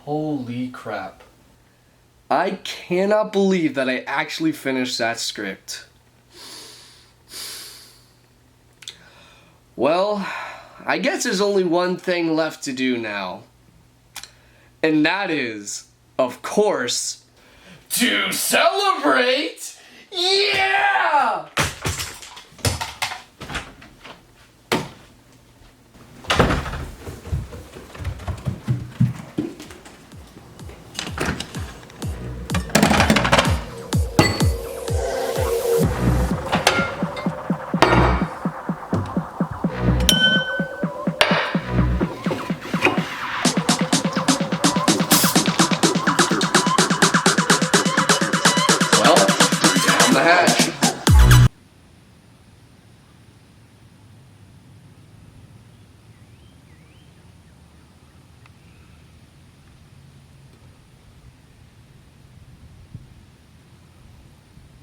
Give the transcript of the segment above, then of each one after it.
Holy crap. I cannot believe that I actually finished that script. Well, I guess there's only one thing left to do now. And that is, of course, to celebrate! Yeah!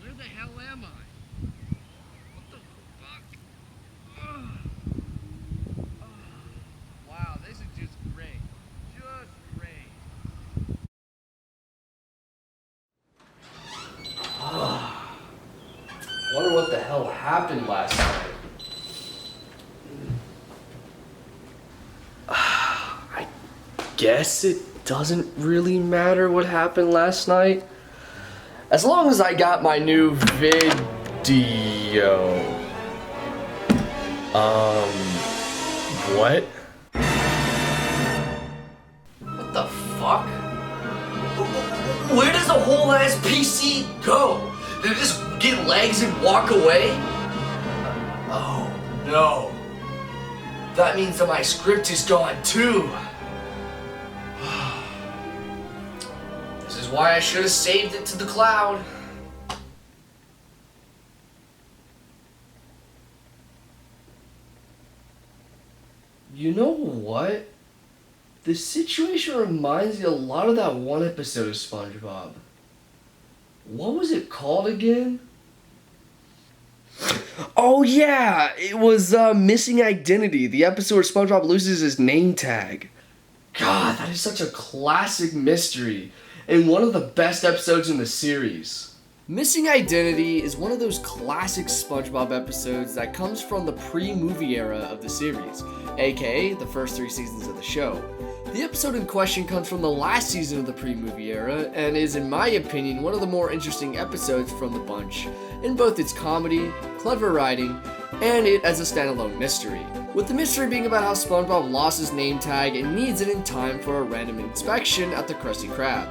Where the hell am I? What the fuck? Ugh. Wow, this is just great. Just great. Wonder what the hell happened last night. I guess it doesn't really matter what happened last night. As long as I got my new video. What? What the fuck? Where does a whole ass PC go? Did it just get legs and walk away? Oh no. That means that my script is gone too. This is why I should have saved it to the cloud. You know what? The situation reminds me a lot of that one episode of SpongeBob. What was it called again? Oh yeah, it was Missing Identity, the episode where SpongeBob loses his name tag. God, that is such a classic mystery, and one of the best episodes in the series. Missing Identity is one of those classic SpongeBob episodes that comes from the pre-movie era of the series, aka the first 3 seasons of the show. The episode in question comes from the last season of the pre-movie era, and is, in my opinion, one of the more interesting episodes from the bunch, in both its comedy, clever writing, and it as a standalone mystery. With the mystery being about how SpongeBob lost his name tag and needs it in time for a random inspection at the Krusty Krab.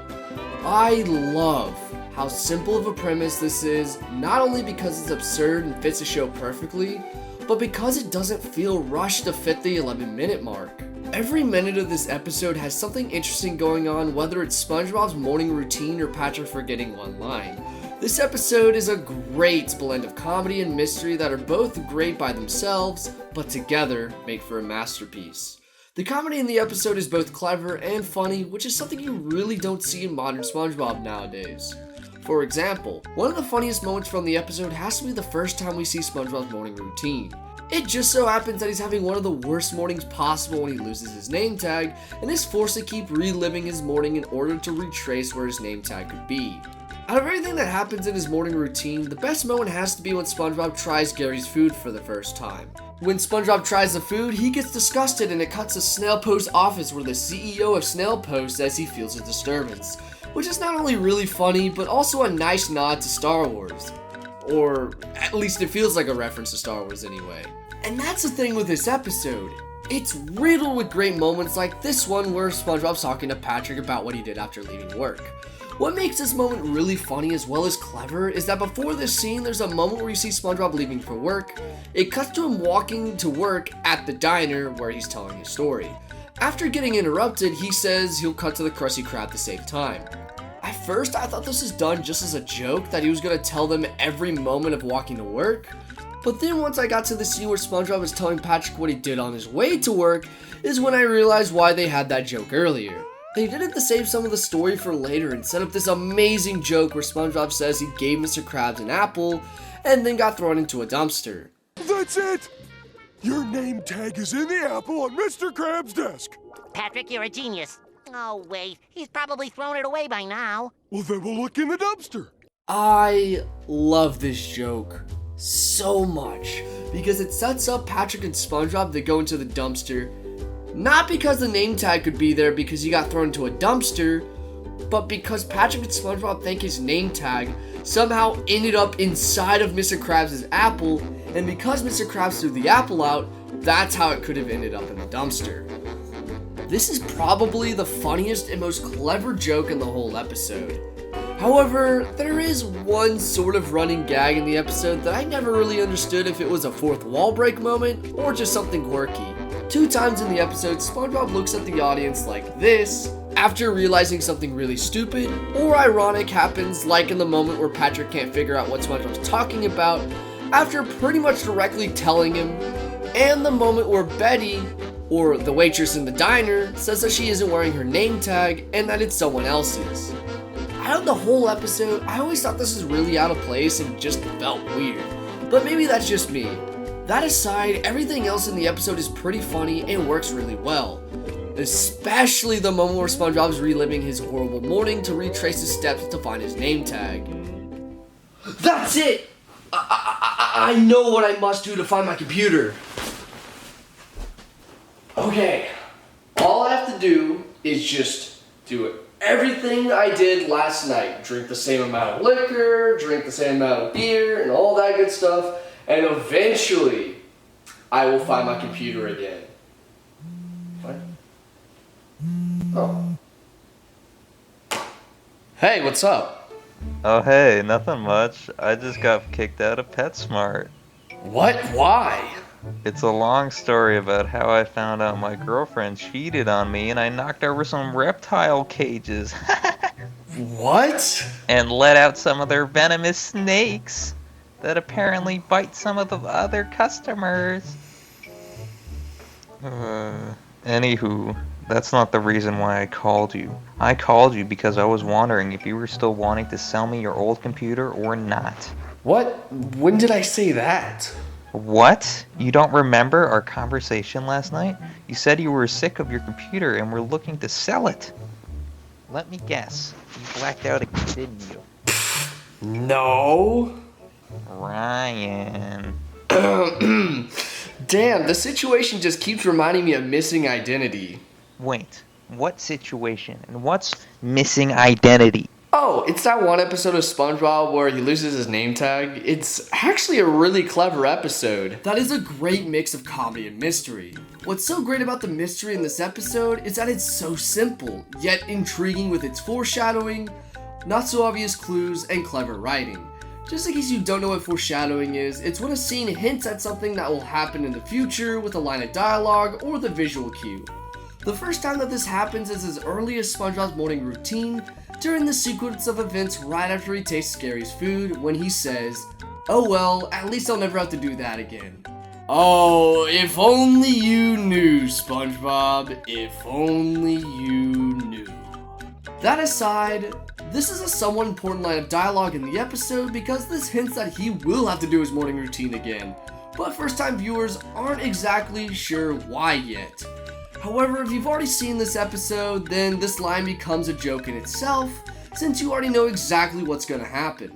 I love how simple of a premise this is, not only because it's absurd and fits the show perfectly, but because it doesn't feel rushed to fit the 11-minute mark. Every minute of this episode has something interesting going on, whether it's SpongeBob's morning routine or Patrick forgetting one line. This episode is a great blend of comedy and mystery that are both great by themselves, but together make for a masterpiece. The comedy in the episode is both clever and funny, which is something you really don't see in modern SpongeBob nowadays. For example, one of the funniest moments from the episode has to be the first time we see SpongeBob's morning routine. It just so happens that he's having one of the worst mornings possible when he loses his name tag, and is forced to keep reliving his morning in order to retrace where his name tag could be. Out of everything that happens in his morning routine, the best moment has to be when SpongeBob tries Gary's food for the first time. When SpongeBob tries the food, he gets disgusted and it cuts to Snail Post's office where the CEO of Snail Post says he feels a disturbance, which is not only really funny, but also a nice nod to Star Wars. Or at least it feels like a reference to Star Wars anyway. And that's the thing with this episode. It's riddled with great moments like this one where SpongeBob's talking to Patrick about what he did after leaving work. What makes this moment really funny as well as clever is that before this scene, there's a moment where you see SpongeBob leaving for work. It cuts to him walking to work at the diner where he's telling his story. After getting interrupted, he says he'll cut to the Krusty Krab to save time. At first, I thought this was done just as a joke, that he was going to tell them every moment of walking to work. But then once I got to the scene where SpongeBob is telling Patrick what he did on his way to work, is when I realized why they had that joke earlier. They did it to save some of the story for later and set up this amazing joke where SpongeBob says he gave Mr. Krabs an apple and then got thrown into a dumpster. That's it! Your name tag is in the apple on Mr. Krabs' desk. Patrick, you're a genius. Oh, wait. He's probably thrown it away by now. Well, then we'll look in the dumpster. I love this joke so much because it sets up Patrick and SpongeBob to go into the dumpster, not because the name tag could be there because he got thrown into a dumpster, but because Patrick and SpongeBob think his name tag somehow ended up inside of Mr. Krabs' apple, and because Mr. Krabs threw the apple out, that's how it could have ended up in the dumpster. This is probably the funniest and most clever joke in the whole episode. However, there is one sort of running gag in the episode that I never really understood if it was a fourth wall break moment or just something quirky. 2 times in the episode, SpongeBob looks at the audience like this after realizing something really stupid or ironic happens, like in the moment where Patrick can't figure out what SpongeBob's talking about after pretty much directly telling him, and the moment where Betty, or the waitress in the diner, says that she isn't wearing her name tag and that it's someone else's. Out of the whole episode, I always thought this was really out of place and just felt weird, but maybe that's just me. That aside, everything else in the episode is pretty funny and works really well. Especially the moment where SpongeBob is reliving his horrible morning to retrace his steps to find his name tag. That's it! I know what I must do to find my computer. Okay, all I have to do is just do it. Everything I did last night. Drink the same amount of liquor, drink the same amount of beer, and all that good stuff. And eventually, I will find my computer again. What? Oh. Hey, what's up? Oh hey, nothing much. I just got kicked out of PetSmart. What? Why? It's a long story about how I found out my girlfriend cheated on me and I knocked over some reptile cages. What? And let out some of their venomous snakes that apparently bite some of the other customers. Anywho, that's not the reason why I called you. I called you because I was wondering if you were still wanting to sell me your old computer or not. What? When did I say that? What? You don't remember our conversation last night? You said you were sick of your computer and were looking to sell it. Let me guess. You blacked out again, didn't you? No. Ryan. Damn, the situation just keeps reminding me of Missing Identity. Wait, what situation? And what's missing identity? Oh, it's that one episode of SpongeBob where he loses his name tag. It's actually a really clever episode. That is a great mix of comedy and mystery. What's so great about the mystery in this episode is that it's so simple, yet intriguing with its foreshadowing, not so obvious clues, and clever writing. Just in case you don't know what foreshadowing is, it's when a scene hints at something that will happen in the future with a line of dialogue or the visual cue. The first time that this happens is as early as SpongeBob's morning routine, during the sequence of events right after he tastes Scary's food, when he says, "Oh well, at least I'll never have to do that again." Oh, if only you knew, SpongeBob, if only you knew. That aside, this is a somewhat important line of dialogue in the episode because this hints that he will have to do his morning routine again, but first time viewers aren't exactly sure why yet. However, if you've already seen this episode, then this line becomes a joke in itself, since you already know exactly what's gonna happen.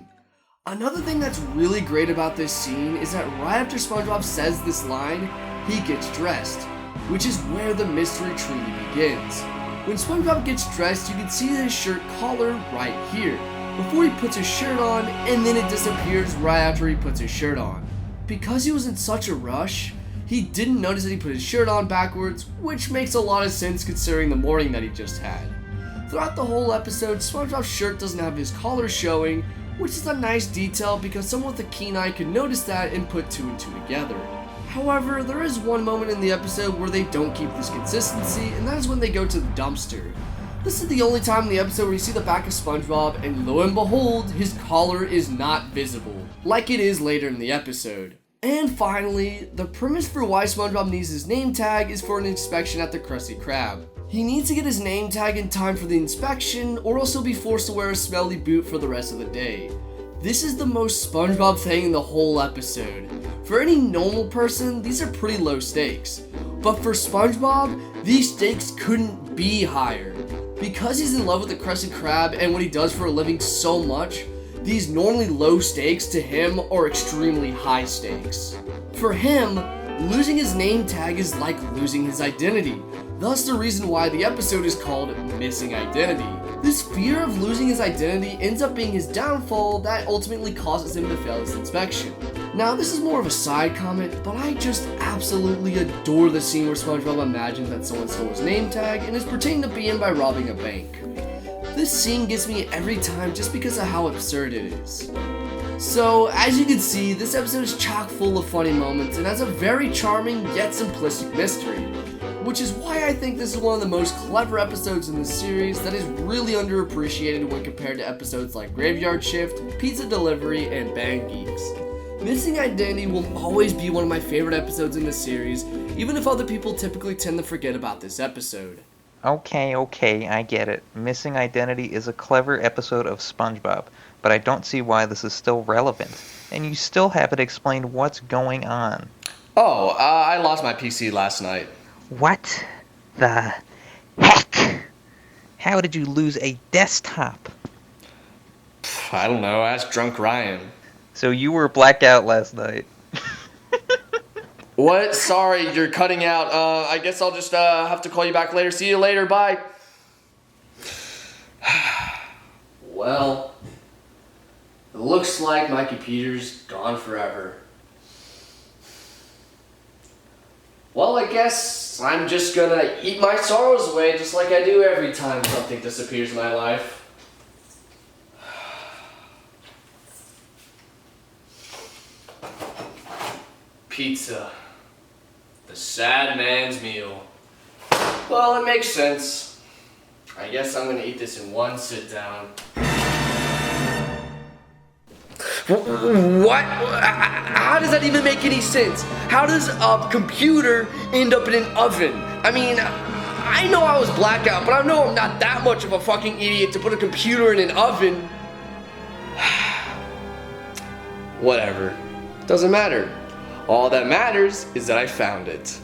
Another thing that's really great about this scene is that right after SpongeBob says this line, he gets dressed, which is where the mystery truly begins. When SpongeBob gets dressed, you can see his shirt collar right here, before he puts his shirt on, and then it disappears right after he puts his shirt on. Because he was in such a rush, he didn't notice that he put his shirt on backwards, which makes a lot of sense considering the morning that he just had. Throughout the whole episode, SpongeBob's shirt doesn't have his collar showing, which is a nice detail because someone with a keen eye could notice that and put 2 and 2 together. However, there is one moment in the episode where they don't keep this consistency, and that is when they go to the dumpster. This is the only time in the episode where you see the back of SpongeBob, and lo and behold, his collar is not visible, like it is later in the episode. And finally, the premise for why SpongeBob needs his name tag is for an inspection at the Krusty Krab. He needs to get his name tag in time for the inspection, or else he'll be forced to wear a smelly boot for the rest of the day. This is the most SpongeBob thing in the whole episode. For any normal person, these are pretty low stakes. But for SpongeBob, these stakes couldn't be higher. Because he's in love with the crescent crab and what he does for a living so much, these normally low stakes to him are extremely high stakes. For him, losing his name tag is like losing his identity, thus the reason why the episode is called Missing Identity. This fear of losing his identity ends up being his downfall that ultimately causes him to fail his inspection. Now, this is more of a side comment, but I just absolutely adore the scene where SpongeBob imagines that someone stole his name tag and is pretending to be him by robbing a bank. This scene gets me every time just because of how absurd it is. So, as you can see, this episode is chock full of funny moments and has a very charming yet simplistic mystery, which is why I think this is one of the most clever episodes in the series that is really underappreciated when compared to episodes like Graveyard Shift, Pizza Delivery, and Band Geeks. Missing Identity will always be one of my favorite episodes in the series, even if other people typically tend to forget about this episode. Okay, I get it. Missing Identity is a clever episode of SpongeBob, but I don't see why this is still relevant. And you still haven't explained what's going on. Oh, I lost my PC last night. What the heck? How did you lose a desktop? I don't know, ask Drunk Ryan. So you were blacked out last night. What? Sorry, you're cutting out. I guess I'll just have to call you back later. See you later, bye. Well, it looks like my computer's gone forever. Well, I guess I'm just gonna eat my sorrows away just like I do every time something disappears in my life. Pizza. The sad man's meal. Well, it makes sense. I guess I'm gonna eat this in one sit down. What? How does that even make any sense? How does a computer end up in an oven? I mean, I know I was blackout, but I know I'm not that much of a fucking idiot to put a computer in an oven. Whatever. Doesn't matter. All that matters is that I found it.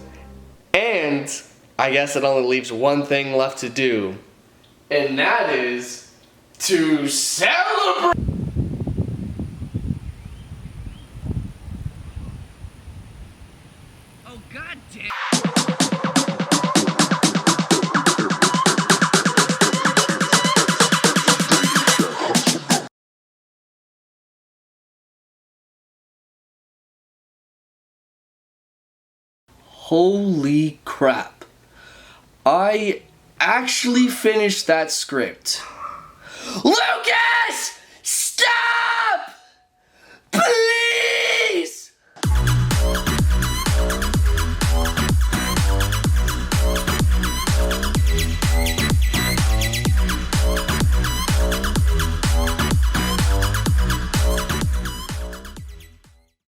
And I guess it only leaves one thing left to do. And that is to celebrate! Oh, God damn. Holy crap. I actually finished that script. Lucas!